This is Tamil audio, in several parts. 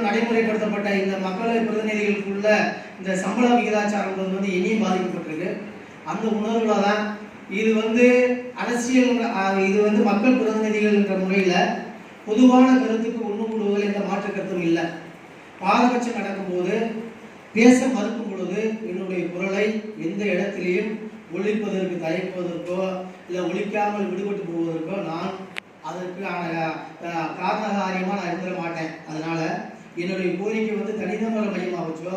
நடைமுறைப்படுத்தப்பட்ட இந்த மக்களவை பிரதிநிதிகளுக்குள்ள இந்த சம்பள விகிதாச்சாரம் வந்து இனியும் பாதிக்கப்பட்டிருக்கு. அந்த உணர்வுல தான் இது அரசியல், இது மக்கள் பிரதிநிதிகள் என்ற முறையில் பொதுவான கருத்துக்கு ஒன்று கூடுவதில் எந்த மாற்று கருத்தும் இல்லை. பாரபட்சம் நடக்கும்போது பேச மறுக்கும் பொழுது என்னுடைய குரலை எந்த இடத்திலையும் ஒழிப்பதற்கு தயக்குவதற்கோ இல்லை ஒழிக்காமல் விடுபட்டு போவதற்கோ நான் அதற்கான காரணகாரியமாக நான் இருந்துட மாட்டேன். அதனால என்னுடைய கோரிக்கை தனிநபர மையமாக வச்சோ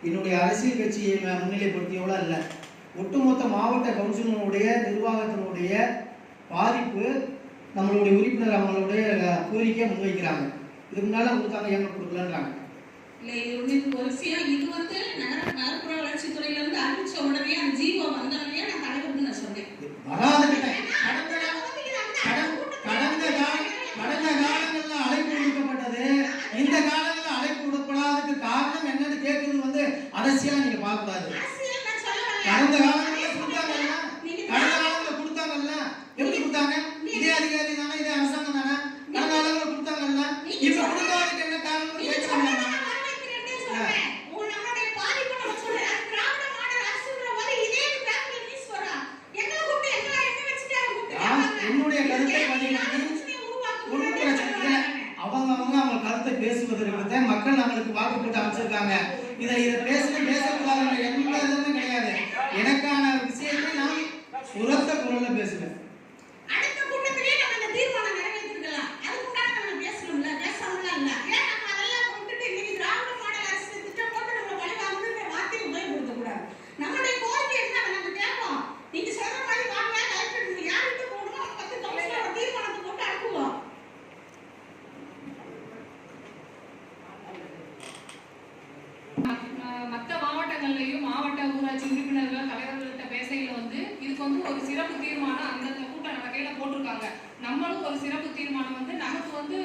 என்னுடைய அரசியல் கட்சியை முன்னிலைப்படுத்தியோட இல்லை. ஒட்டுமொத்த மாவட்ட கவுன்சிலருடைய நிர்வாகத்தினுடைய பாதிப்பு நம்மளுடைய உறுப்பினர் அவங்களுடைய கோரிக்கையை முன்வைக்கிறாங்க. இதுக்கு முன்னால கொடுத்தாங்க, ஏங்க கொடுக்கலன்றாங்க. ஒரு விஷயம், இது நகர்ப்புற வளர்ச்சித்துறையில இருந்து அறிவிச்ச உடனே அந்த ஜீவோ வந்தோடனே நான் தலைவருக்கு நான் சொன்னேன். கடந்த காலங்கள்ல அழைப்பு விடுக்கப்பட்டது, இந்த காலங்கள்ல அழைப்பு விடப்படாததுக்கு காரணம் என்னன்னு கேட்கறது அரசியலா நீங்க பார்க்க கூடாது. கடந்த காலங்கள்ல கொடுத்தாங்கல்ல, எப்படி கொடுத்தாங்க? இதே அதிகாரி தானே, இதே அரசாங்கம் தானே, கடந்த காலங்கள்ல கொடுத்தாங்கல்ல, இப்ப கொடுக்காததுக்கு என்ன காரணம் கேட்கறாங்க. என்னுடைய கருத்தை அவங்க கருத்தை பேசுவதற்கு மக்கள் நம்மளுக்கு வாக்கு போட்டு அமைச்சிருக்காங்க. இதை பேசக்கூடாது எந்த இதுவும் கிடையாது. எனக்கான விஷயத்தை நான் உரத்த குரல்ல பேசுவேன். மற்ற மாவட்டங்கள்லையும் மாவட்ட ஊராட்சி உறுப்பினர்கள் தலைவர்கள்ட்ட பேசையில இதுக்கு ஒரு சிறப்பு தீர்மானம் அந்தந்த கூட்டம் நடக்கையில போட்டிருக்காங்க. நம்மளும் ஒரு சிறப்பு தீர்மானம் நமக்கு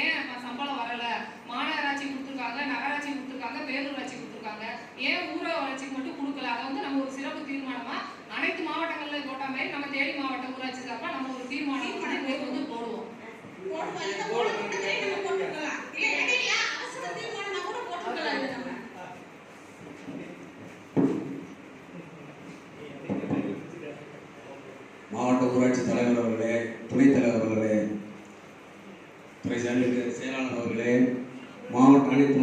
ஏன் சம்பளம் வரல, மாநகராட்சி கொடுத்துருக்காங்க, நகராட்சி கொடுத்துருக்காங்க, பேரூராட்சி கொடுத்துருக்காங்க, ஏன் ஊராட்சிக்கு மட்டும் கொடுக்கல, அதை நம்ம ஒரு சிறப்பு தீர்மானமா அனைத்து மாவட்டங்கள்ல போட்ட மாதிரி நம்ம தேனி மாவட்ட ஊராட்சி சார்பா நம்ம ஒரு தீர்மானம் போடுவோம். மாவட்ட ஊராட்சி தலைவர் அவர்களே, துணைத் தலைவர் அவர்களே, துறை செயலாளர் அவர்களே, மாவட்ட அனைத்து